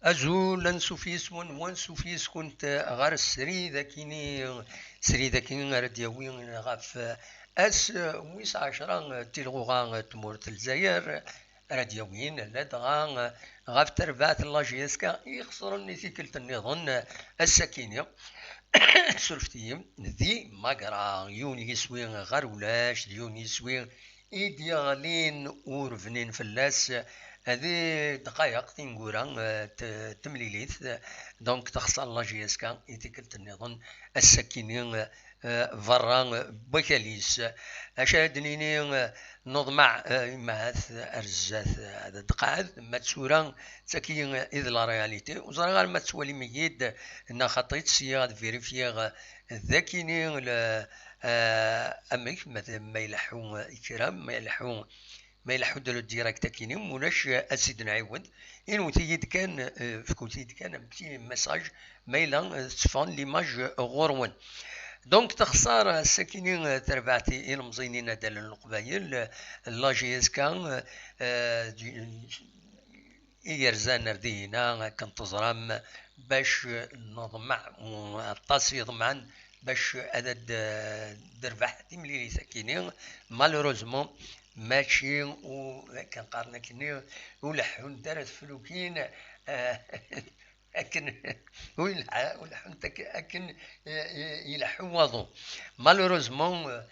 أزول نسوفيس ونسوفيس كنت غار السري ذاكيني غير دياوي غاف أس ويس عشرة تلغوغا تمورت الجزائر راديوين لدغا غاف تربعت لاجيسكا يخسرني تيكلت النظن السكينة سرفتيم ذي مقرا يون يسوي غير ولاش يون يسوي إيديالين ورفنين فلاس هذه دقائق تنقورا تمليليث دونك تخسر لاجيسكا يتكلت النظن السكينين فرا بكاليس أشاهدني نضمع معاث أرزاث هذا دقائق ما تسورا تكي إذ لا رياليتي وزرا غير ما تسوالي ميد إن خطيت سيغ فيريفيغ ذاكيني أمك ما يلحو إكرام ما يلحو دلو ديراكت كيني ولاش أزيد نعاود إن وتيد كان فكوتيد كان بتي ميساج ميلا تفان ليماج غورون دونك تخسر الساكنين تربعتي المزينين ديال القبايل لا جي اس كان يرزان ردينا كنتظرم باش نضمع الطاس يضمعن باش عدد دربح تمليلي ساكنين مالوروزمون ماشي وكنقارن كني ولحون دارت فلوكين اكن ولحون اكن يلحو وضو مالوروزمون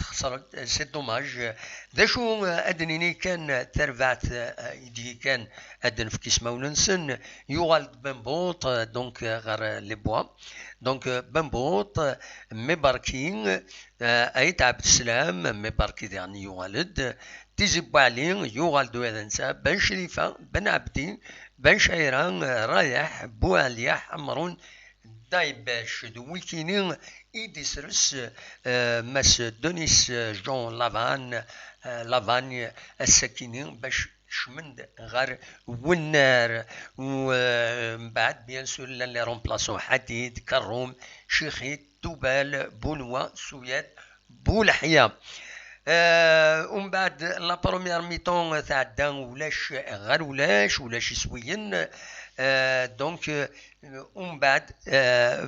خسرت سي دوماج ذا شو ادنيني كان تربعت يدي كان ادن في كيس موننسن يوغال بنبوط دونك غير لي بوا دونك بنبوط مباركين اي تعب السلام مباركي يعني يوغالد تيجي بعلين يوغال دو هذا نسا بن شريفه بن عبدين بن شيران رايح بواليا حمرون دايباش دويكينين إيديسرس مس دونيس جون لافان السكينين باش شمند غير والنار ومن بعد بيان سور لي رومبلاسون حديد كروم شيخيت توبال بونوا سويات بولحيا ومن بعد لا بروميير ميطون تعدى ولاش سويين دونك ومن بعد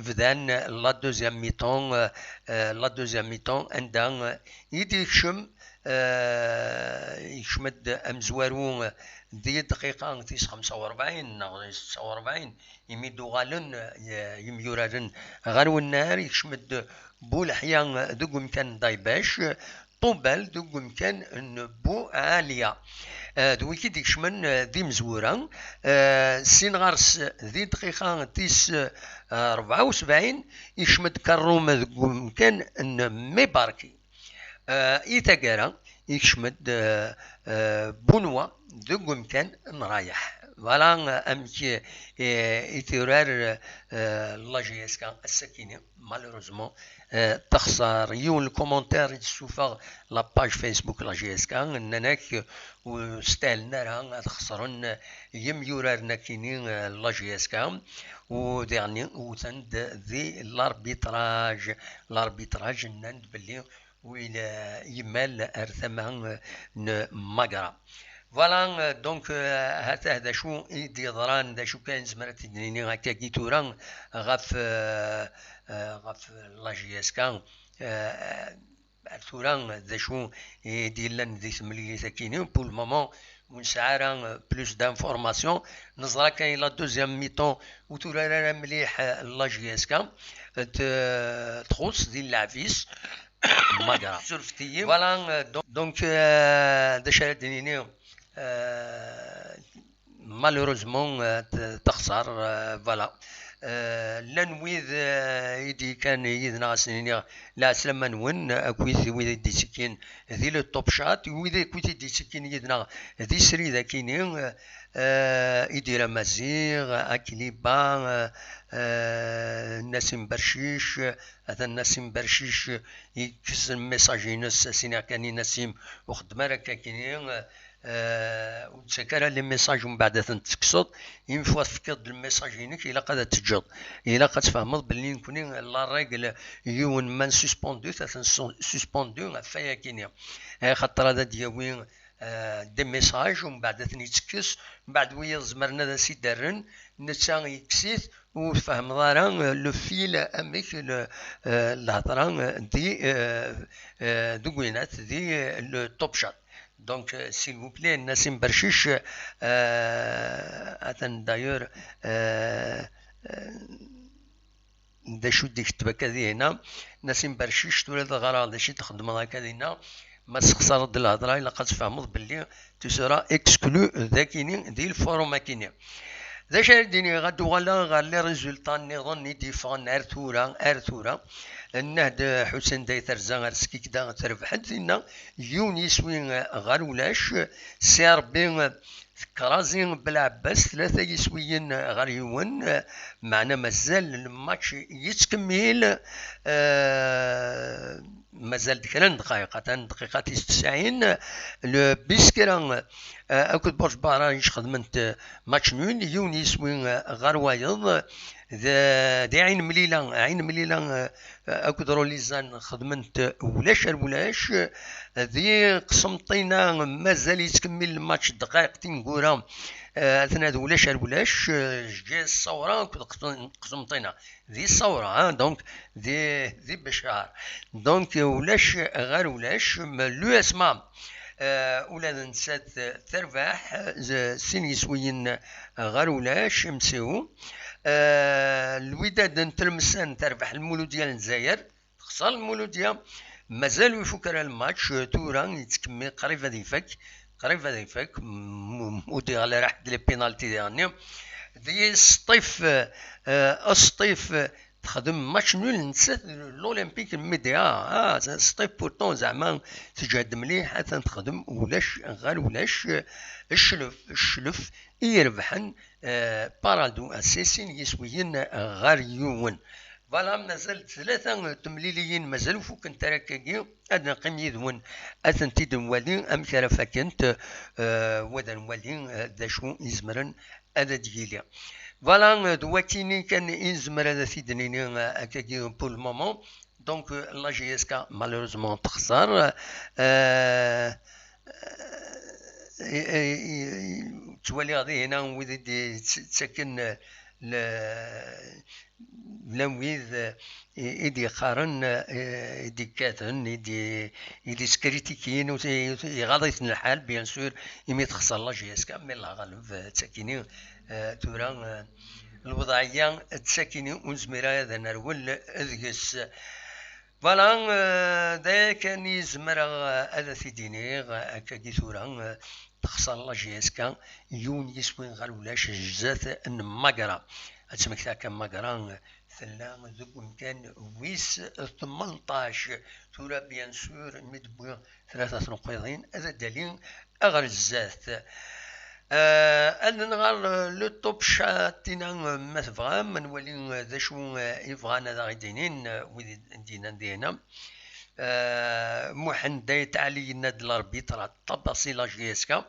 بدان لا دوزيام ميطون عندها يدي يشمد امزوارو دي دقيقة تيس 45 46 يميدو غالن يميورارن غارو النار يشمد بولحيا دوك كان دايباش طوبال دوك مكان بو عالية دويكي ديك من ذي مزورة سين غارس ذي دقيقة تيس 74 يشمد كروم دوك مكان ميباركي إيتاكارا يشمد بونوا دوك مكان نرايح فوالا امشي ايتورار لا جي اس كا السكينه مالوروزمون تخسر يون الكومنتير يتسوفا لا باج فيسبوك لا جي اس كا انك وستالنا راه تخسرن يميورارنا كينين لا جي اس كا وديرني وتند ذي لاربيتراج نند بلي ويلا يمال ارثمان ماقرا فوالا دونك هذا شو يدي ضران ذا شو كان زمرت تدنيني هكا كي توران غاف لا جي اس كان توران ذا شو يدي لنا ذي ثملي ساكينين بور المومون ونسعى بلوس دانفورماسيون نزرا كاين لا دوزيام ميطون وتورا مليح لا جي اس كان تخص ذي العفيس ماقرا سورفتي فوالا دونك ذا شادنيني مالوروزمون تخسر فوالا لنويذ يدي كان يدنا سنين لا سلمان ون اكويث ويد دي سكين ذي لو توب شات ويد كويث دي سكين يدنا ذي سري ذاكينين يدير مزيغ اكليبا نسيم برشيش هذا نسيم برشيش يكسر ميساجينس سينا كاني نسيم وخدم راك كاينين وتسكر لي ميساج ومن بعد تنتكسط يم فوا تفكر الميساجينك الا قد تجد الا قد تفهمض باللي نكوني لا ريغل يون من سسبوندو سسبوندو فيا كينيا خاطر هذا دياوين دي ميساج ومن بعد ثني تكس من بعد ويا زمرنا ذا سيدرن نتا يكسيت وفهم ضارا لو فيل اميك الهضره دي دوينات دي لو توب شات. دونك s'il vous plaît نسيم برشيش اتن دايور دا شو ديك تبكى ذي هنا نسيم برشيش تولد غرا دا شي تخدم هكا هنا ما تخسر د الهضره الا قد تفهمض باللي تسرى اكسكلو ذاكيني ديال الفورما كيني ذا شارديني غادو غالا غا لي ريزولطا نظن ديفون ارثورا النهد حسين داي ترزا غير سكيك دا تربحت لنا يونيس وين غير ولاش سي ربي كرازين بالعباس ثلاثة يسويين غير يون معنا مازال الماتش يتكمل مازال ذكران دقيقة 90 لو بيسكران اكد برج باراج خدمت ماتش نول يونيس وين غير وايض ذا عين مليلة اكد روليزان خدمت ولاش ذي قسمطينا مازال يتكمل الماتش دقائقتين كورا اثناء ولاش جا الصورة قسمطينا ذي الصورة دونك ذي بشار دونك ولاش غير ولاش لو اسماء ولاد نسات تربح سين يسوين غير ولاش مسيو الوداد نتلمسان تربح المولودية الجزائر تخسر المولودية مازال يفكر الماتش تورا يتكمل قريب هذا يفك مودي على راح لي بينالتي ديالنا ذي الصيف تخدم ماتش نول نسات الاولمبيك الميديا الصيف بورتون زعما تجهد مليح حتى تخدم ولاش غير ولاش الشلف يربحن بارادو اساسين يسويين غير يون فوالا مازال ثلاثة تمليليين مازالو فوق نتراكاكي أدنا قيم يذون أثن تيدن والين أم كرفا كنت ودن والين ذا شو يزمرن هذا ديالي فوالا دواتيني كان يزمر هذا تيدنيني أكاكي بول المومون دونك لا جي اس كا مالوروزمون تخسر تولي غادي هنا ويدي تسكن لمويذ إدي قارن إدي كاتن إدي سكريتيكين ويغاضيتنا الحال بيان سور يمي تخسر لا جي اس كا مي لا غالب تساكيني تورا الوضعية تساكيني ونزميرا هذا نرول أذقس فوالا دا كان يزمر هذا ثيديني هكاكي تورا تخسر لا جي اس كا يونيس وين غير ولاش جزات ماكرا اسمك ذاك ماكرا ثلا ذوك كان ويس 18 تورا بيان سور مدبوع ثلاثة نقيضين هذا دليل أغر الزات أنا نغار لو توب شاتينا ما تبغى من ولي ذا شو يبغانا ذا غيدينين ويدي دينا محن دايت علي ناد الاربيتر طباسي لا جي اس كا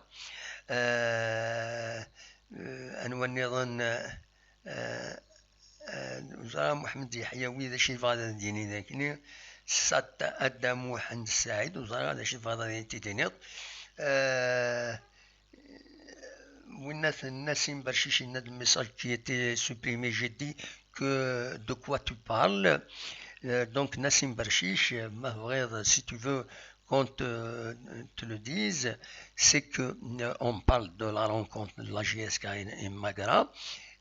انوني ظن وزارة محمد يحيى وذا شي فاضا ديني ذاكني سات أدى محمد السعيد وزارة ذا شي فاضا ديني تيتينيط والناس برشيش هاد الميساج كي était supprimé j'ai dit que de quoi tu parles donc Nassim Barchiche si tu veux qu'on te le dise c'est que on parle de la rencontre de la GSK et Magara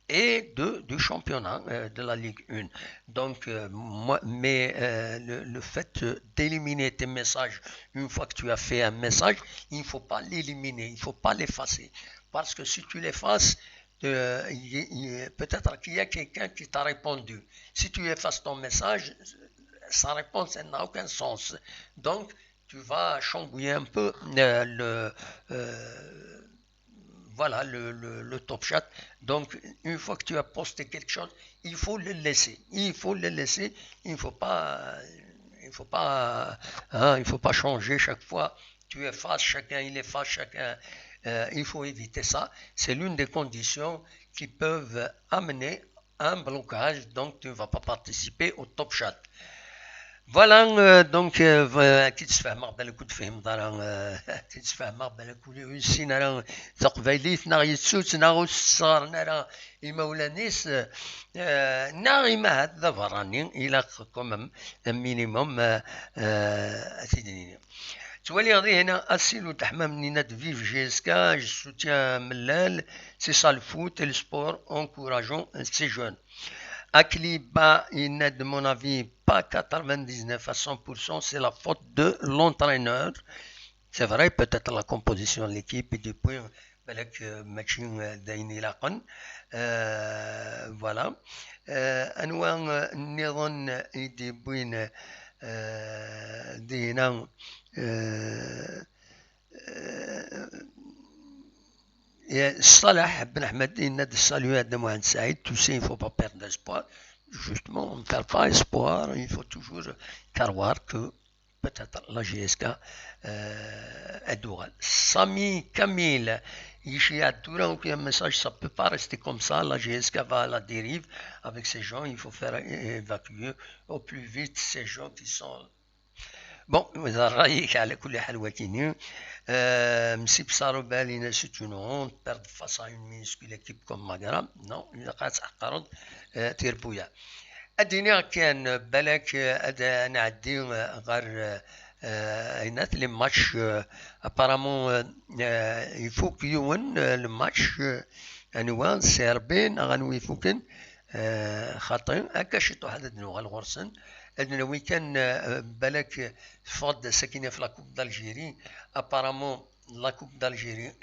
et du championnat de la Ligue 1. Donc, le fait d'éliminer tes messages, une fois que tu as fait un message, il ne faut pas l'éliminer, il ne faut pas l'effacer. Parce que si tu l'effaces, peut-être qu'il y a quelqu'un qui t'a répondu. Si tu effaces ton message, sa réponse n'a aucun sens. Donc, tu vas chambouiller un peu voilà le top chat. Donc une fois que tu as posté quelque chose, il faut le laisser. Il ne faut pas changer chaque fois. Tu effaces, chacun il efface, chacun. Il faut éviter ça. C'est l'une des conditions qui peuvent amener un blocage. Donc tu ne vas pas participer au top chat. فوالا دونك كي تسفهمغ بالك كنت فهمت راه كي تسفهمغ بالك سينا راه تقبايليت نا يتسوت نا الصغار نا راه المولانيس نا إما هاد فراني إلا كومم مينيموم أتيدني تولي غادي هنا أسيلو تحمام نينات فيف جيسكا جو سوتيان ملال سي سا الفوت السبور انكوراجون سي جون Akliba, il n'est de mon avis pas 99 à 100%, c'est la faute de l'entraîneur. C'est vrai, peut-être la composition de l'équipe et depuis بالك ماشي داين لاقا فوالا انواع النظام يدي بوين دينا Salah Ben Ahmed, il a salué Adam Mohamed Saïd. Tu sais, il ne faut pas perdre d'espoir. Justement, on ne perd pas espoir. Il faut toujours croire que peut-être la GSK est douée. Sami Kamil, il y a un message, ça ne peut pas rester comme ça. La GSK va à la dérive avec ces gens. Il faut faire évacuer au plus vite ces gens qui sont. Bon, إذا رأيك على كل حال وكيني مسي بصارو بالينا سيت اون هونت بيرد فاس ا اون مينسكول ايكيب كوم ماغرا نو إذا قاعد تحقرض تيربويا الدنيا كان بالك نعدي غير اينات لي ماتش ابارامون يفوك يون الماتش انوان سيربين غنو يفوكن خاطئ هكا شي واحد دنو الغرسن ادنوي كان بالك فض ساكنه في لاكوب دالجيري ابارامون لاكوب دالجيري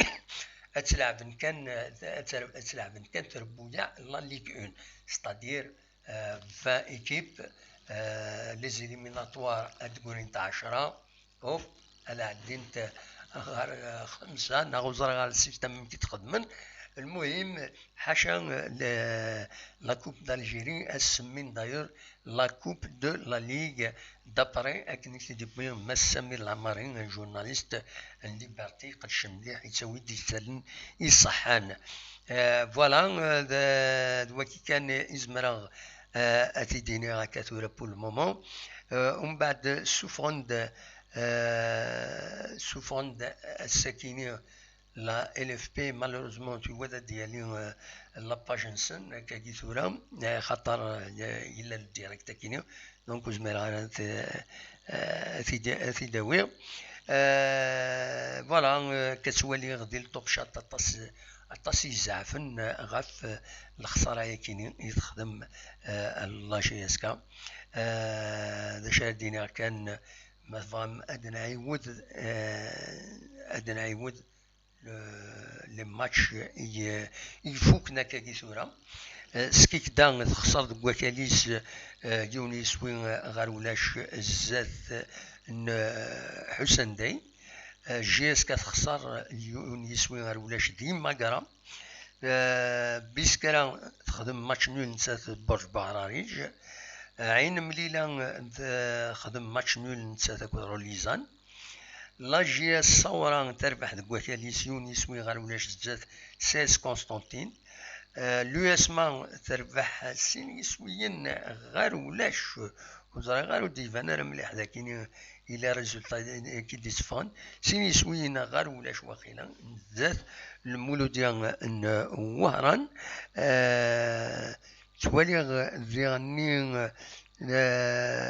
اتلعب كان تربويا لا ليغ 1 ستادير 20 ايكيب لي زيليميناتوار تقولين تاع 10 اوف انا عديت غير 5 ناغوز غير 6 ممكن تخدمن المهم حاشا لا كوب دالجيري اسمين داير لا كوب دو لا ليغ دابري اكني كيدي بهم ما سمير العماري جورناليست ليبرتي قدش مليح يسوي ديسالن يصحان فوالا دوكي كان ازمرا اتيديني هكا ثورا بول المومون ومن بعد سوفوند الساكيني لا LFP malheureusement tu vois ديالي لاباج نسن كي ثورا خاطر الا الديريكت كيني دونك زمير غير في داوي فوالا كتولي غدي الطوب شاط الطاس يزعفن غاف الخساره كيني يخدم لا جي اس كا داش دينا كان مثلا ادنا عيود لي ماتش يفوكنا كي ثورا سكيك دان تخسر دك وكاليس يونيس وين غير ولاش الزات حسن داي جي اس كتخسر يونيس وين غير ولاش ديما كرا بيسكرا تخدم ماتش نول نسات برج بهراريج عين مليلة خدم ماتش نول نسات روليزان لا جي اس صورا تربح دك وكاليس يونيس وين غير ولاش الزات سيس كونستانتين اليو اس ما تربح سين يسويين غير ولاش وزرا غير ديفان راه مليح لكن الى ريزولتا كي ديسفان سين يسويين غير ولاش واخيلا بالذات المولو ديال وهران توالي ذيغني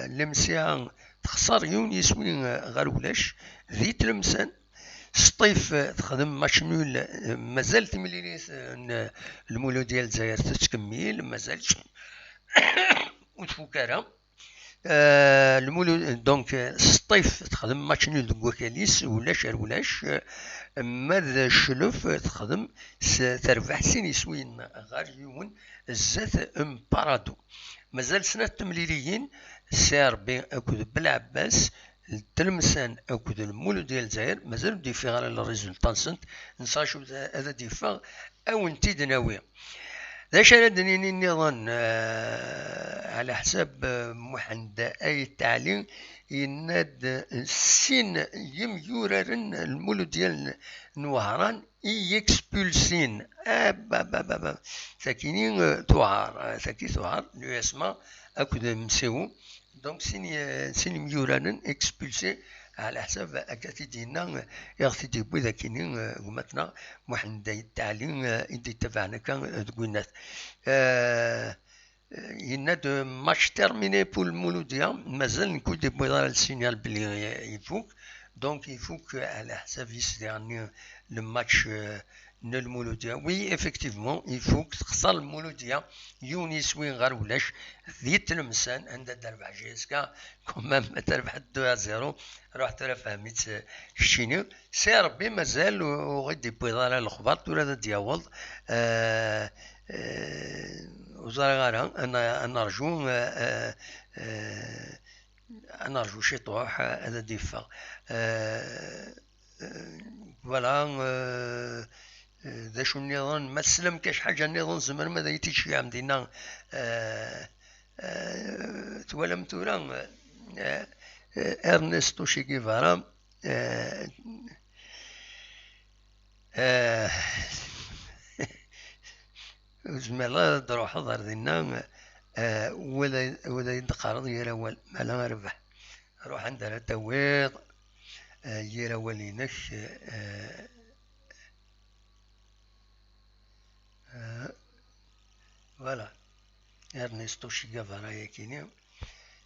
لمسيا تخسر يونيس وين غير ولاش ذي تلمسان سطيف تخدم ماتش نول مازال تمليليت المولو ديال الجزائر تتكمل مازالش وتفوكارا المولو دونك سطيف تخدم ماتش نول دك وكاليس ولاش ماذا شلوف تخدم تربح سين يسوين غير يون الزات امبارادو مازال سنة تمليليين سير بين اكود بالعباس التلمسان اكود المولو ديال الجزائر مازال ديفيغ على الريزولطان سنت نصاشو هذا ديفيغ او انتي دناوي ذاش انا دنيني النظام على حساب محمد اي التعليم يناد سين يميوررن المولو ديال نوهران يكسبولسين ساكنين توعر ساكي توعر لو اسما اكود مسيو دونك سين ميورانا اكسبولسي على حساب اكاتي دينا يغتي دي بوذا كينين ومتنا محن داي التعليم يدي تبعنا كان تقولنا ينا دو ماتش تيرميني بول مولوديا مازال نكون دي بوذا السينيال بلي يفوك دونك يفوك على حساب يسدي لو ماتش المولودية وي افكتيفمون يفوك تخسر المولودية يونس وين غير ولاش ذي تلمسان عندها تربح جيسكا كومام تربح 2-0 رحت راه فهميت الشيني سي ربي مازال وغيدي بيض على الخبر ولا دياوض وزارة غيرها انا نرجو نرجو شي طوح هذا ديفا فوالا ذا شو النظام ما تسلم كاش حاجة النظام زمر ماذا يتيشي عندنا توالم تورا ارنستو شي جيفارا زمر لا تروح حضر دينا ولا يدقر يا الاول ما لا ربح روح عندنا تويض يا الاولينك voilà, Ernesto Che Guevara yakini,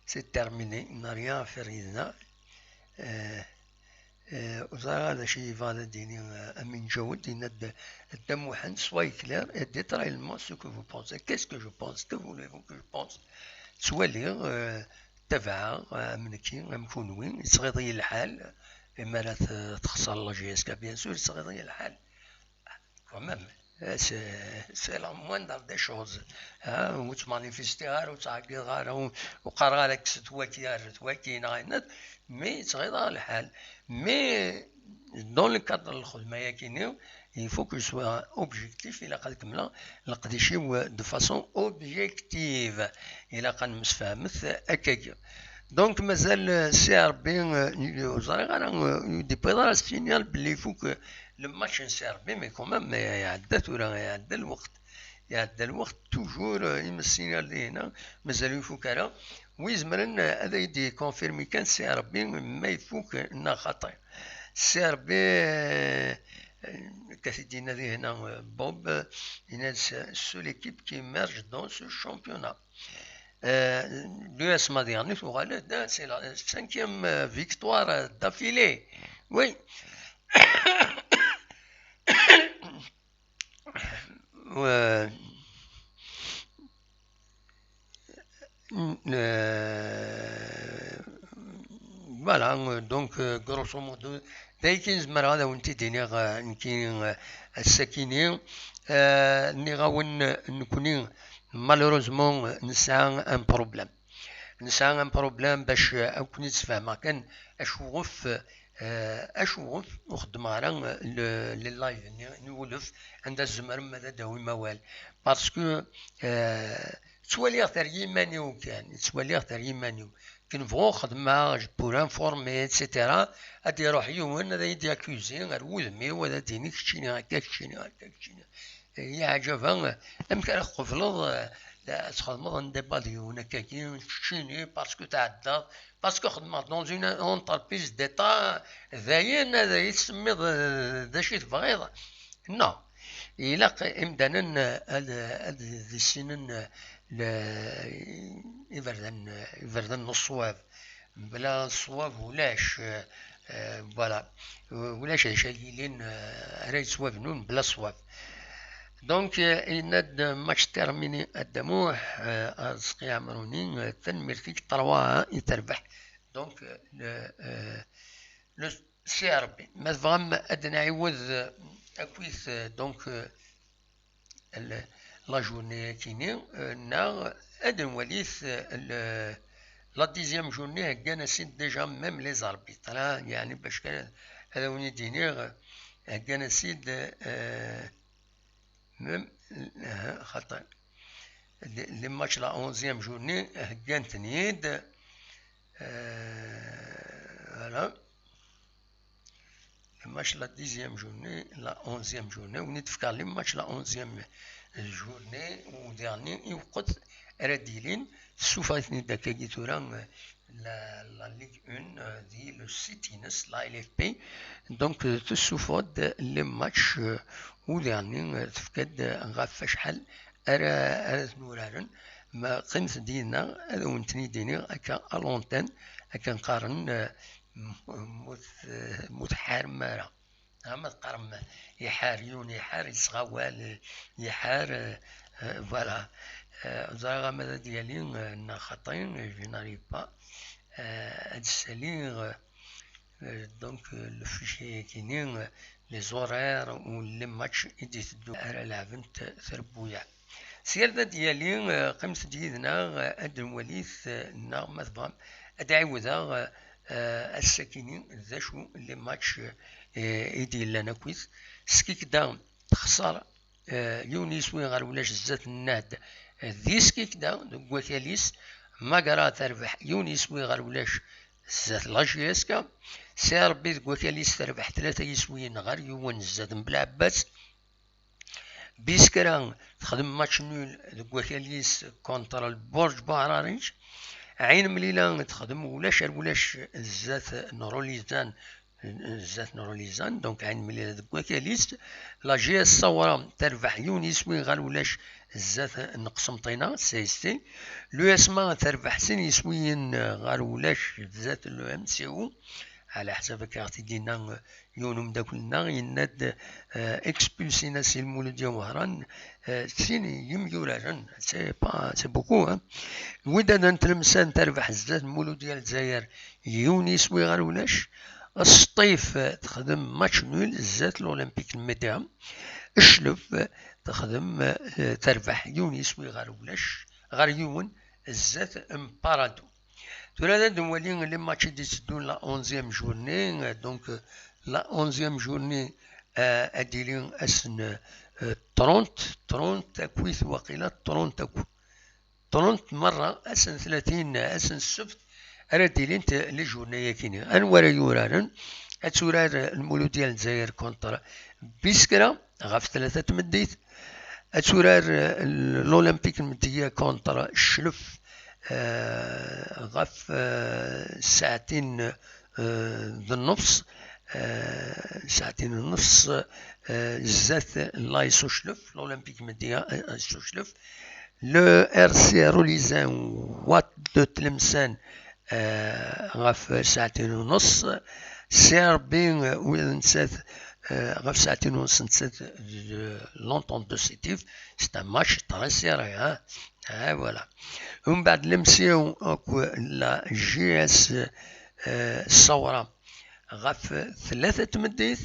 c'est terminé, il n'a rien à faire ici. وزارة هذا شيء فاضي ديني أمين جود يند الدم وحن سواي كلار اديت راي الماء سو كو فو بونسي كيس كو جو بونس كو فوليفو كو جو بونس تولي تبع منكي مكون وين يصغيضي الحال إما لا تخسر لا جي اس كا بيان سور يصغيضي الحال كومام c'est la moindre des choses وتمانيفيستي غير وتعقد غير وقرا لك ستواكي نغينات مي تغيض الحال مي دون الكادر الخدمه ياكينيو il faut que je sois objectif إلا قد كملا نقد يشيو دو فاسون اوبجيكتيف إلا قد مسفهمت أكاكي دونك مازال سي ربي وزاري غير يدي بيضا السينيال بلي يفوك الماتش نسي ربي مي كومام يعدى ولا يعدى الوقت توجور يمسينا اللي هنا مازال يفوك على ويزمرن هذا يدي كونفيرمي كان سي ربي ما يفوك لنا خطا سي ربي كثيرين هذه هنا بوب هنا سو ليكيب كي مارج دون سو شامبيونا l'US m'a dernier c'est la 5e victoire d'affilée. Oui. Voilà, donc grosso modo دايكين زمر هذا وانت دينيغ نكين السكينين نغاون نكونين مالوروزمون نسعى ان بروبليم باش اكون نتفاهم كان اشوف وخدم على لي لايف نولف عند الزمر ماذا داوي موال باسكو توالي غير يمانيو كنبغو خدمة بور انفورمي اتسيتيرا هادي يروح يوم هذا يدي اكوزي غير وذمي وهذا ديني كشيني هكا كشيني هي عجبها يمكن قفلض تخدمض عند باليون هكاكي كشيني باسكو تعدى باسكو خدمة دون اون اونتربريز ديتا ذاين هذا يسمي ذا شي تبغيض نو إلا إمدانا هاد السنين يفردن الصواب بلا الصواب ولاش فوالا ولاش شايلين راي صواب نون بلا صواب دونك إند ماتش تيرميني الدموح أزقي عمروني تنمرتيك طروا يتربح دونك لو سي ربي ما فغم أدنى عوض أكويث دونك لا جورني كيني نا أدن وليث لا ديزيام جورني هكانا سيد ديجا ميم لي زاربيتر يعني باش كان هذا وني دينيغ هكانا سيد ميم خاطر لي ماتش لا اونزيام جورني هكان تنيد فوالا match la 10e journée, la 11e journée, on est fait les matchs la 11e الجورني وديرني يوقت راديلين سوفايتني داكاكي تورا لا ليغ 1 دي لو سيتينس لا ال اف بي دونك تسوفود لي ماتش وديرني تفكد غاف شحال ارا نورارن ما قيمت ديالنا هذا ونتني ديني هكا الونتين هكا نقارن متحار مارا ما تقارن يحار يون يحار يصغوال يحار فوالا زرا ماذا ديالي نخطين جو ناريف با ادسالي دونك لو فيشي كاينين لي زورير و لي ماتش ايدي تدو على لعبنت ثربويا سيردا ديالي قمت ديالنا اد الوليث نا مثلا ادعوذا الساكنين ذا شو لي ماتش ايدي لنا كويس سكيك داون تخسر يونيس وين غير ولاش زات الناد ذي سكيك داون دوك وكاليس ماكرا تربح يونيس وين غير ولاش زات لاجياسكا سي ربي دوك وكاليس تربح 3 يسويين غير يون زات بلعباس بيسكرا تخدم ماتش نول دوك وكاليس كونتر البرج باراريج عين مليلة تخدم ولاش زات نوروليزان دونك عين مليلة دوك وكاليس لا جي اس صورا تربح يونيس وين غير ولاش زات نقسم طينا سي اس تي لو اسما تربح سين يسوين غير ولاش زات لو ام سي او على حسب كارتي دينا يونم داكلنا يناد اكسبولسينا سي المولوديا وهران سين يميوراجن سي با سي بوكو وداد نتلمسان تربح زات المولوديا الجزائر يونيس وي غير ولاش الصيف تخدم ماتش نول زات الاولمبيك الميديا الشلف تخدم تربح يونيس وي غير ولاش غير يون زات امبارادو تولاد نولي لي ماتش دي تدون لا 11 جورني دونك لا 11 جورني اديلين اسن 30 تكويث وقيله 30 مره اسن 30 اسن السبت رديلين لي جورني كيني انورا يورارن اتورار المولود ديال الجزائر كونتر بيسكرا غاف 3 تمديت اتورار الاولمبيك المديه كونتر الشلف غف ساعتين بالنص ساعتين ونص زات الله سوشلف الاولمبيك مديا سوشلف لو ار سي روليزان وات دو تلمسان غف ساعتين ونص سيربين ونسات غف ساعتين ونص نسات لونطون دو سيتيف سي ان ماتش تري سيري ها فوالا ومن بعد نمشيو اكو لا جي اس الصورة غف 3 تمديت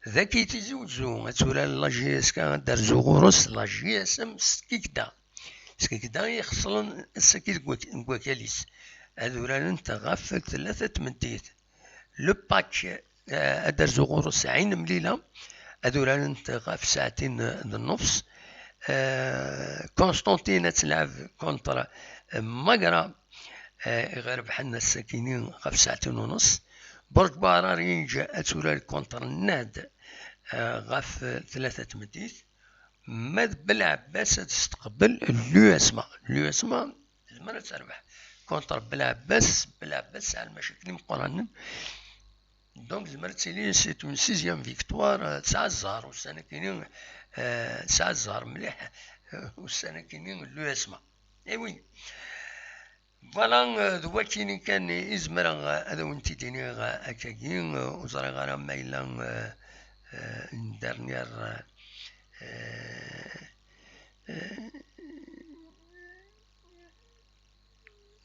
ذاك تيزوجو تولى لا جي اس كان دار زغورس لا جي اس ام سكيكدا يخصلن السكيت كواكاليس هذولا انت غف 3 تمديت لو باتش دار زغورس عين مليلة هذولا انت غف ساعتين النص كونستانتين تلعب كونتر ماكرا غير بحالنا الساكنين غف ساعتين ونص برج بارارينج اتولى كونتر الناد غف 3 تمديت ماد بالعباس تستقبل لو اسما زمان تربح كونتر بالعباس على المشاكل مقارنة دونك زمان تسيلي سي اون 6 فيكتوار 9 الزهر والسنة كاينين 9 الزهر مليح والسنة كاينين لو اسما ايوي فوالا دوا كاين كان يزمر هذا ونتي ديني هكاكي وزرا غير مايلا دارنيير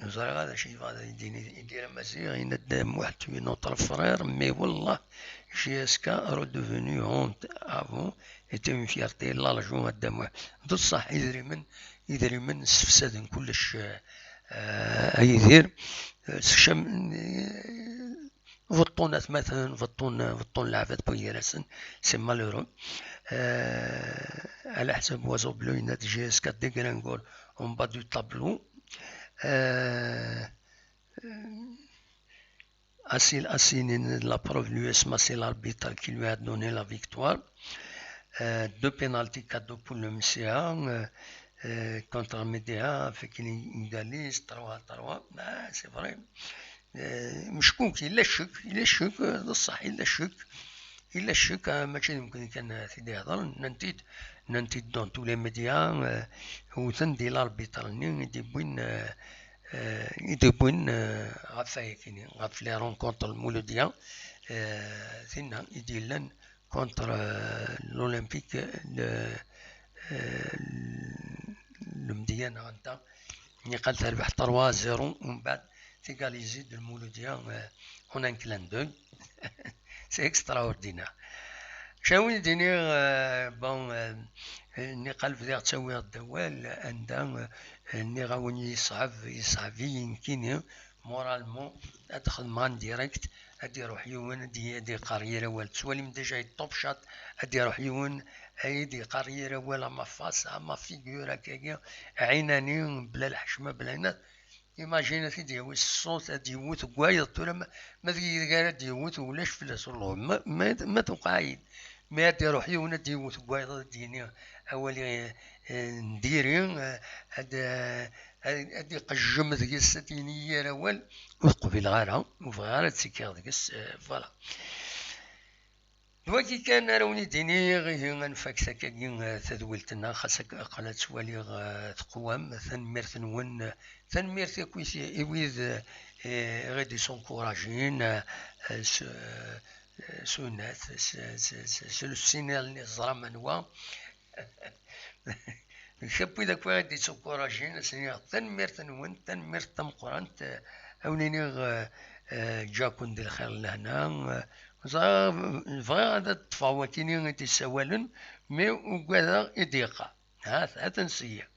زرا هذا شي غادي يدير مزيغ يندم واحد نوتر فرير مي والله جي اس كا رو دوفوني هونت افون ايتي اون فيارتي لا لاجون قدام واحد بصح يدري من استفساد كلش يدير سكشم فطونات مثلا فطون لعبات بويراسن سي مالورو على حسب وازو بلو ينات جي اس 4 دي غرانغول اون با دو طابلو Assine la preuve l'US c'est l'arbitre qui lui a donné la victoire deux pénaltys cadeaux pour le MCA contre Médéa, fait qu'il égalise 3-3. C'est vrai. مشكوك إلا الشك بصح إلا الشك ماشي يمكن كان سيدي يهضر ننتي دون تو لي ميديا وثن دي لاربيتر يدي بوين غفايا كيني غف لي رونكونتر المولوديا ثنا يدي لن كونتر الأولمبيك المديان غنتا نقال تربح 3-0 ومن بعد تيغاليزي دو المولوديا اون ان كلان دو سي اكستراوردينير شاوين ديني بون نقال بدير تسوي الدوال عندها ني غاوني يصعب يمكن مورالمون ادخل مان ديريكت ادي روح يون ادي قاريره ولا تسوالي من ديجا توب شات ادي روح يون ايدي قاريره ولا ما فاس ما فيغور هكايا عيناني بلا الحشمه بلا نات ايماجينا في ديوت الصوت ديوت كوايض ترى ما ذي قال ديوت ولاش فلاس والله ما توقعين ما تروح يونا ديوت كوايض ديني اولي نديري هادي قجم ذيك الساتينيه الاول وقبل غارها وفغارة تسكير ذيك فوالا دواكي كان روني ديني غي غنفاك ساكاكين تدولتنا خاصك قالت سوالي تقوام ثنميرت نون ثنميرت كويسي إويذ غادي سونكوراجين سونات سلسينال اللي زرا منوا شابو ذاك غادي سونكوراجين ثنميرت نون ثنميرت تمقرانت أونيني جاكون ديال الخير لهنا فغا هذا التفاوتين غادي يسوالن مي وكذا يضيقا ها تنسيه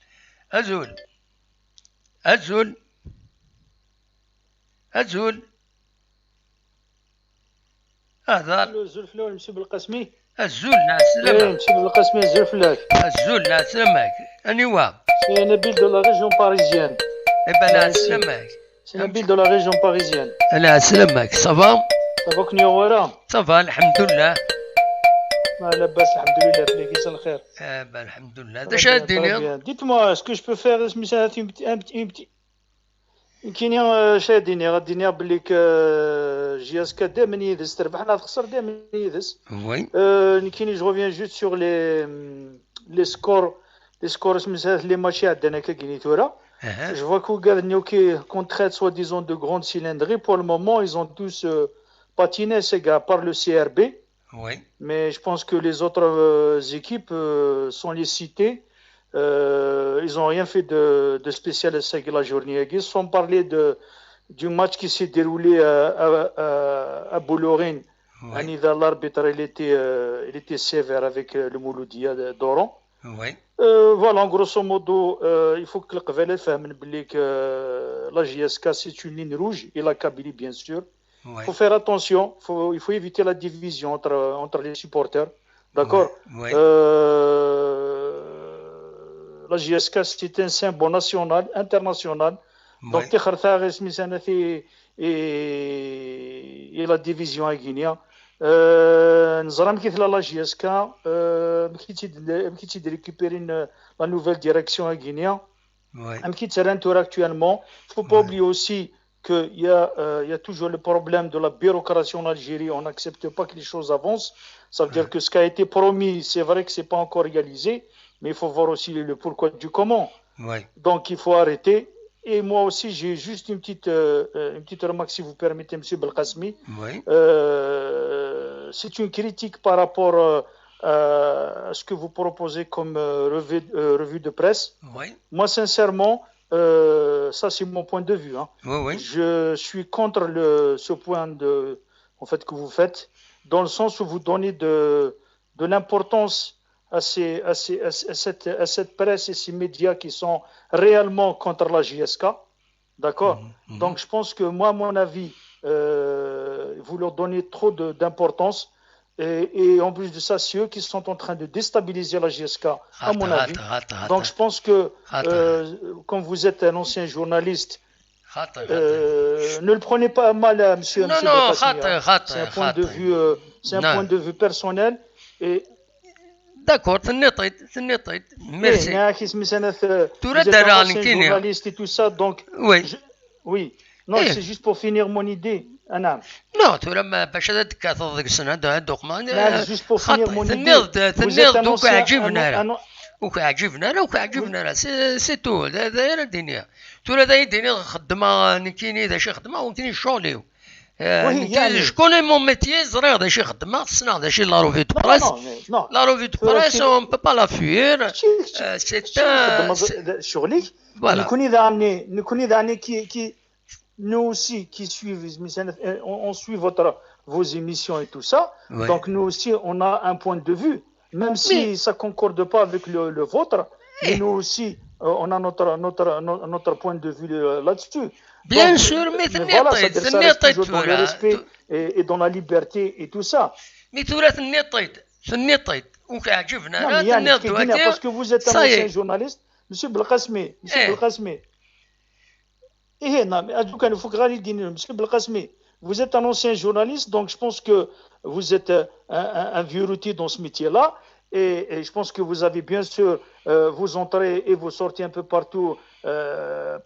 أزول أزول هذا الزول فلان مشي بالقسمي الزول ناع السلامة مشي بالقسمي الزول فلاك الزول ناع السلامة أنيوا سي نبيل دو لا ريجيون باريزيان إبا ناع السلامة سي نبيل دو لا ريجيون باريزيان ناع السلامة صافا صافاك نيورا صافا الحمد لله ما لاباس الحمد لله فيك يسال الخير الحمد لله داش هاديني ديت-moi est-ce que je peux faire سميتها un petit كاينين شاديني غاديني بليك جي اس كا دائما يدز تربحنا تخسر دائما يدز وي كاينين جو ريفيان جوست سور لي سكور سميتها لي ماتشي عندنا كاينين تورا je vois que Nyoki contrainte soi-disant de grandes cylindrées pour le moment ils ont tous patiné ces gars par le CRB oui mais je pense que les autres équipes sont les citées ils n'ont rien fait de spécial à la journée. Sans parler du match qui s'est déroulé à Bollorène. Oui. L'arbitre il était sévère avec le Mouloudia d'Oran. Oui. Voilà, en grosso modo, il faut que le Kvelet fasse que la JSK c'est une ligne rouge et la Kabylie bien sûr. Il faut faire attention, il faut éviter la division entre les supporters. D'accord oui. La JSK c'est un symbole national, international. Donc, et la division à Guinée. نزرم كيف لا JSK مكيتي récupérer la nouvelle direction à Guinée. Actuellement, il ne faut pas oublier aussi qu'il y a toujours le problème de la bureaucratie en Algérie. On n'accepte pas que les choses avancent. Ça veut dire que ce qui a été promis, c'est vrai que ce n'est pas encore réalisé. Mais il faut voir aussi le pourquoi du comment. Ouais. Donc il faut arrêter. Et moi aussi, j'ai juste une petite remarque, si vous permettez, M. Belkacmi. Ouais. C'est une critique par rapport à ce que vous proposez comme revue de presse. Ouais. Moi, sincèrement, ça c'est mon point de vue. Hein. Ouais. Je suis contre ce point en fait, que vous faites, dans le sens où vous donnez de l'importance à cette presse et ces médias qui sont réellement contre la JSK. D'accord ? Donc je pense que moi, à mon avis, vous leur donnez trop d'importance. Et en plus de ça, c'est eux qui sont en train de déstabiliser la JSK, à mon avis. Donc je pense que, comme vous êtes un ancien journaliste, ne le prenez pas mal, monsieur. Non, c'est un point de vue personnel. Et داكور تنيطيت ميرسي ناكس مثلا تورا دارا كينيا journaliste et tout ça donc وي oui non c'est juste pour finir mon idée نعم نو تورا ما باش هذاك كاثر السنه دوك ما juste pour finir mon idée تنيض دوك عجبنا وكعجبنا سي تو دايره الدنيا تورا دايره الدنيا خدمه نكيني ذا شي خدمه وكاين شغلي شكون مون ميتيي زريغ ذا شي خدمه خصنا ذا شي لا روفي دو بريس لا روفي دو بريس اون بو با لا فوير سي شغلي نكون اذا عني كي nous aussi qui suivent on suit vos émissions et tout ça donc nous aussi on a un point de vue même si ça concorde pas avec le vôtre mais nous aussi on a notre point de vue là-dessus. Bien sûr, mais voilà, ça reste toujours dans le respect et dans la liberté et tout ça. Mais tout là, parce que vous êtes un ancien journaliste, Monsieur Belkacmi, Monsieur Belkacmi, vous êtes un ancien journaliste, donc je pense que vous êtes un vieux routier dans ce métier-là. Et je pense que vous avez bien sûr vos entrées et vos sorties un peu partout,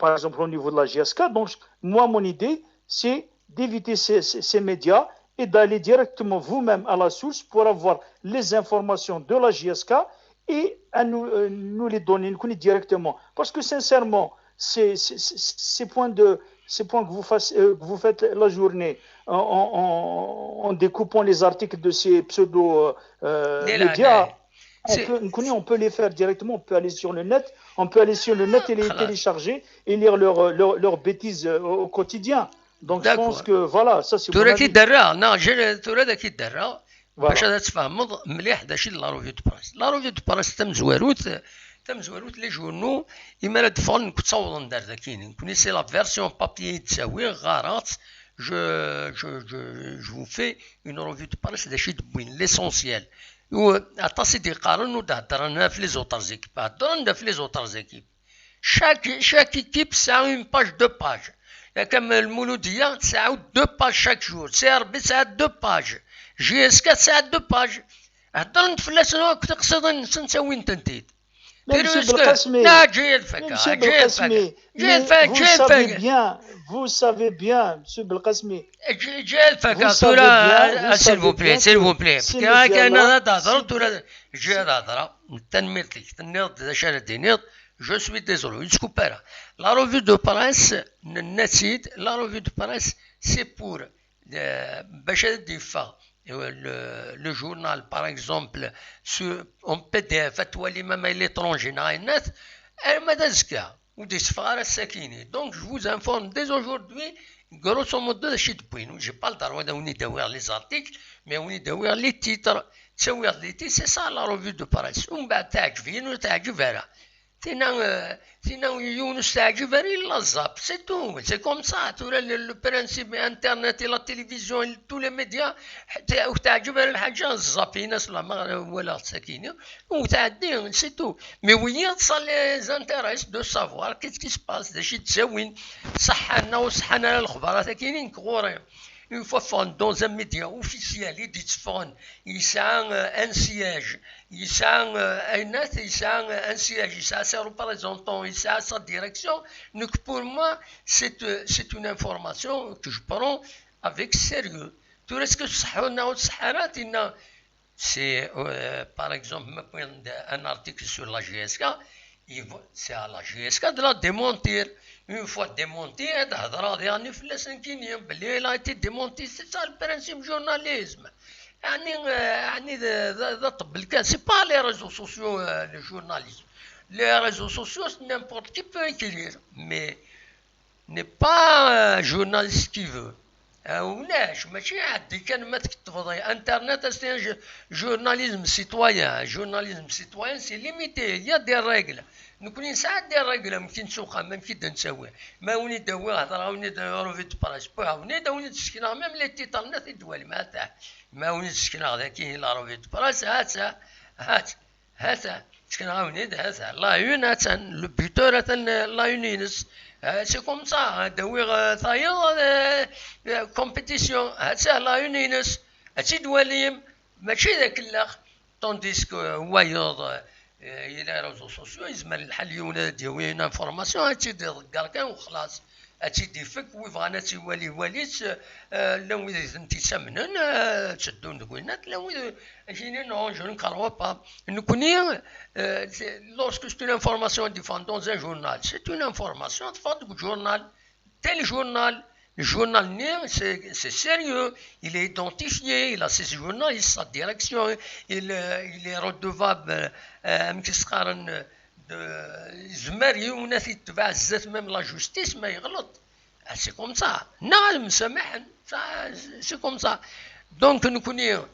par exemple au niveau de la GSK. Donc, moi, mon idée, c'est d'éviter ces médias et d'aller directement vous-même à la source pour avoir les informations de la GSK et à nous les donner directement. Parce que sincèrement, ces points que vous faites la journée en découpant les articles de ces pseudo-médias, on peut les faire directement, on peut aller sur le net et les télécharger et lire leurs bêtises au quotidien. Donc je pense que voilà, ça c'est mon avis. باش تفهموا مليح داكشي لا روفي دو براس لا روفي دو براس تم زواروت لي جورنو اما لا دفون كتصور ندار كاينين كوني سي لا فيرسيون بابيي تساوي غارات je vous fais une revue de presse داكشي تبين ليسونسيال عطاسي دي قارن وتهضر لنا في لي زوتر زيكيب هضر لنا في لي زوتر زيكيب chaque équipe تساوي une page deux pages كما المولوديه تساوي deux pages chaque jour سي ار بي تساوي deux pages جي اس كا تساوي deux pages هضر انت فلاش كنت تقصد نسوي انت نتيت Vous savez bien, Monsieur Belkacmi. S'il vous plaît. Je suis désolé. La revue de presse, c'est pour le journal par exemple en PDF à l'étranger donc je vous informe dès aujourd'hui grosso modo je n'ai pas le droit de les articles mais on est les titres c'est ça la revue de presse sinon Younous تعجبني إلا الزاب c'est tout c'est comme ça le principe internet et la télévision et tous les médias تعجبني الحاجة الزاب في ناس ولا ساكينة وتعدي c'est tout mais oui ça les intéresse de savoir qu'est-ce qui se passe داشي تساوين صحنا وصحنا الخبرات كاينين كغورين une fois dans un média officiel il dit il un siège il un siège il a ses représentants il a sa direction donc pour moi c'est une information que je prends avec sérieux tout ce que c'est par exemple un article sur la GSK c'est à la GSK de la démentir. Une fois démonté, il a été démonté, c'est ça le principe du journalisme. C'est pas les réseaux sociaux le journalisme. Les réseaux sociaux, n'importe qui peut écrire, mais n'est pas un journaliste qui veut. Internet, c'est un journalisme citoyen. Journalisme citoyen, c'est limité, il y a des règles. نكون نساعد ديال الراجل ممكن نسوقها ما يمكن نسويها ما وني داوي هضره وني روفي تبراش بوها وني داوني تسكنها ميم لي تيطالنا في الدوال ما وني تسكنها هذا كاين لا روفي تبراش هات تسكنها وني هات لا يون هات لو بيتور هات لا يونينس سي كوم سا داوي ثايا كومبيتيسيون هات لا يونينس هاتي دواليم ماشي ذاك الاخ طونديس كو هو يوض الى ريزو سوسيو يزمر الحل يولاد يوي اون انفورماسيون هاتي دقر كان وخلاص هاتي ديفك ويبغانا تيوالي واليت لو انت سمنن تشدون دوينات لو كاينين نو جو نكروا با نكوني لورسكو سي اون انفورماسيون ديفون دون ان جورنال سي اون انفورماسيون تفضل جورنال tel journal. Le journal c'est sérieux, il est identifié, il a ses journalistes, sa direction, il est redevable même la justice, mais c'est comme ça. Non, c'est comme ça. Donc nous connaissons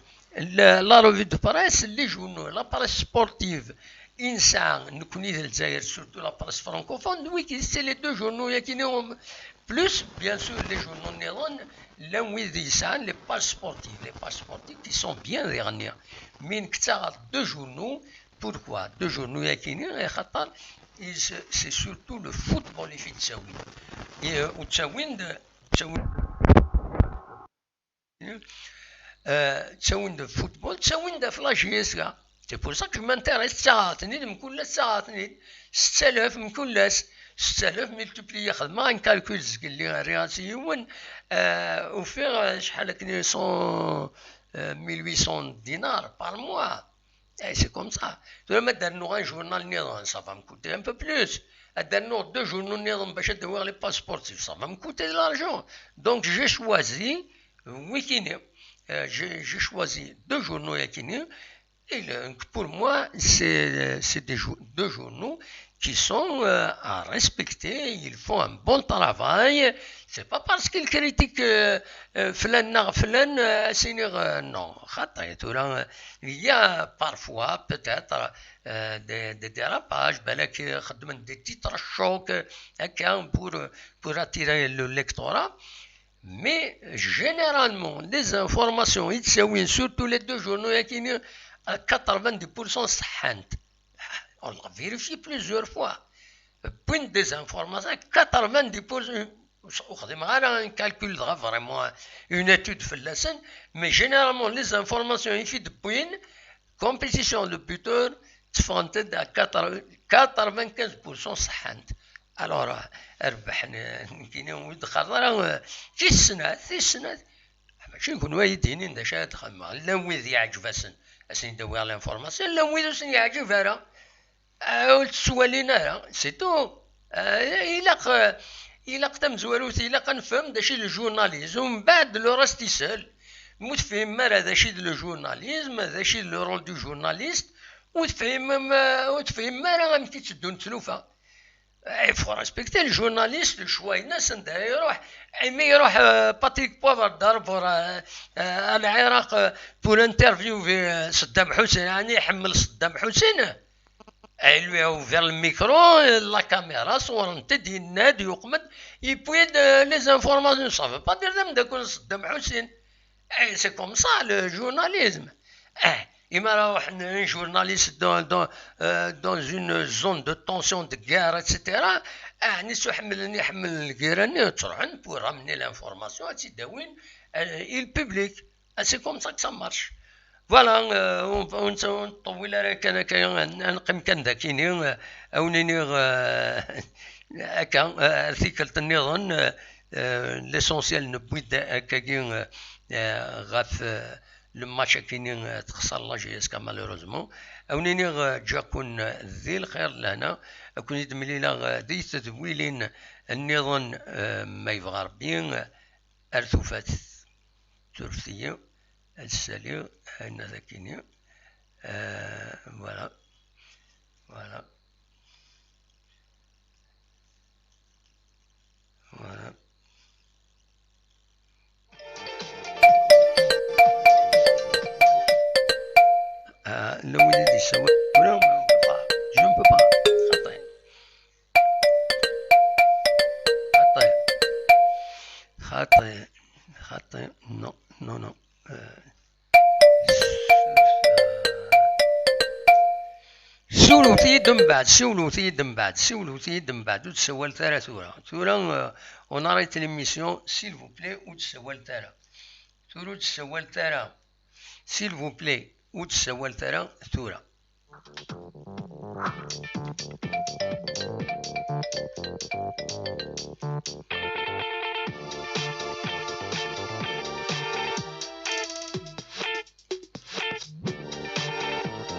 la revue de presse, les journaux, la presse sportive. إنسان نكوني الجزائر surtout la presse francophone, oui, c'est les deux journaux qui ont plus, bien sûr, les journaux néron, là où ils disent les pages sportives qui sont bien dernières. Mais deux journaux, pourquoi deux journaux c'est surtout le football et Tchawin. Et Tchawin de football, Tchawin de flash. C'est pour ça que je m'intéresse ساعاتني من كل ساعاتني 6000 من كل 6000 ملتبلي خدمة ان كالكولز قال لي رياضيون وفيغ شحال كني 1800 دينار بار موا اي سي كوم سا لما درنا ان جورنال نيضان صافا مكوتي ان بو بلوس درنا دو جورنال نيضان باش ندور لي باسبورتيف صافا مكوتي دو لارجون دونك جي شوازي ويكيني j'ai choisi deux journaux yakini. Et pour moi, c'est deux journaux qui sont à respecter, ils font un bon travail. C'est pas parce qu'ils critiquent non. Il y a parfois peut-être des dérapages, des titres chocs pour attirer le lectorat. Mais généralement, les informations, surtout les deux journaux, à 90% صحنت. On l'a vérifié plusieurs fois. Point des informations, 90%. On a un calcul vraiment, une étude fait la scène, mais généralement les informations ici de point, compétition de buteur, tu font à 95% صحنت. Alors, ربحنا كاينين ولد خضرا في السنة ماشي نكونوا وايدين دا شاد خدمة لا ويد يعجبسن اسني داوي لانفورماسيون لا ويد اسني يعجبها راه ولتسوالينا راه سي تو إلا تمزوروت إلا كنفهم داشي الجورناليزم ومن بعد لو راستي سهل متفهم مرة داشي الجورناليزم داشي لو رول دو جورناليست وتفهم مرة غنمشي تسدو نتلوفا. Il faut respecter le journaliste, le choix. Il يروح باتريك بوفردار العراق pour interviewer صدام حسين يعني يحمل صدام حسين. Il lui a ouvert le micro, la caméra, صور نتدي النادي يقمد يبويد les informations. Ça veut pas dire دم داكون صدام حسين. C'est comme ça le journalisme. إما un journaliste dans une zone de tension de guerre etc. يحمل الكيراني تروح pour ramener l'information تداوين il public. C'est comme ça que ça marche. Voilà, نطول راك انا كنقيم كان داكيني او نينيغ هكا ارتيكلت النظام ليسونسيال نبويد هكاكي غاف le match كاينين تخسر لا جي اس كا مالوروزمون او نينيغ جاكون ذي الخير لهنا اكون يدملي لا دي تدويلين النظام ما يبغى ربي ارثوفات ثلاثيه السالي هنا ذاكيني فوالا فوالا فوالا لو ولدي سوى ولا je ne peux pas خطأ non سولوتي من بعد وتسول ثورة on arrête l'émission s'il vous plaît وتسول ثورة s'il vous plaît وتسوال ترى ثورة.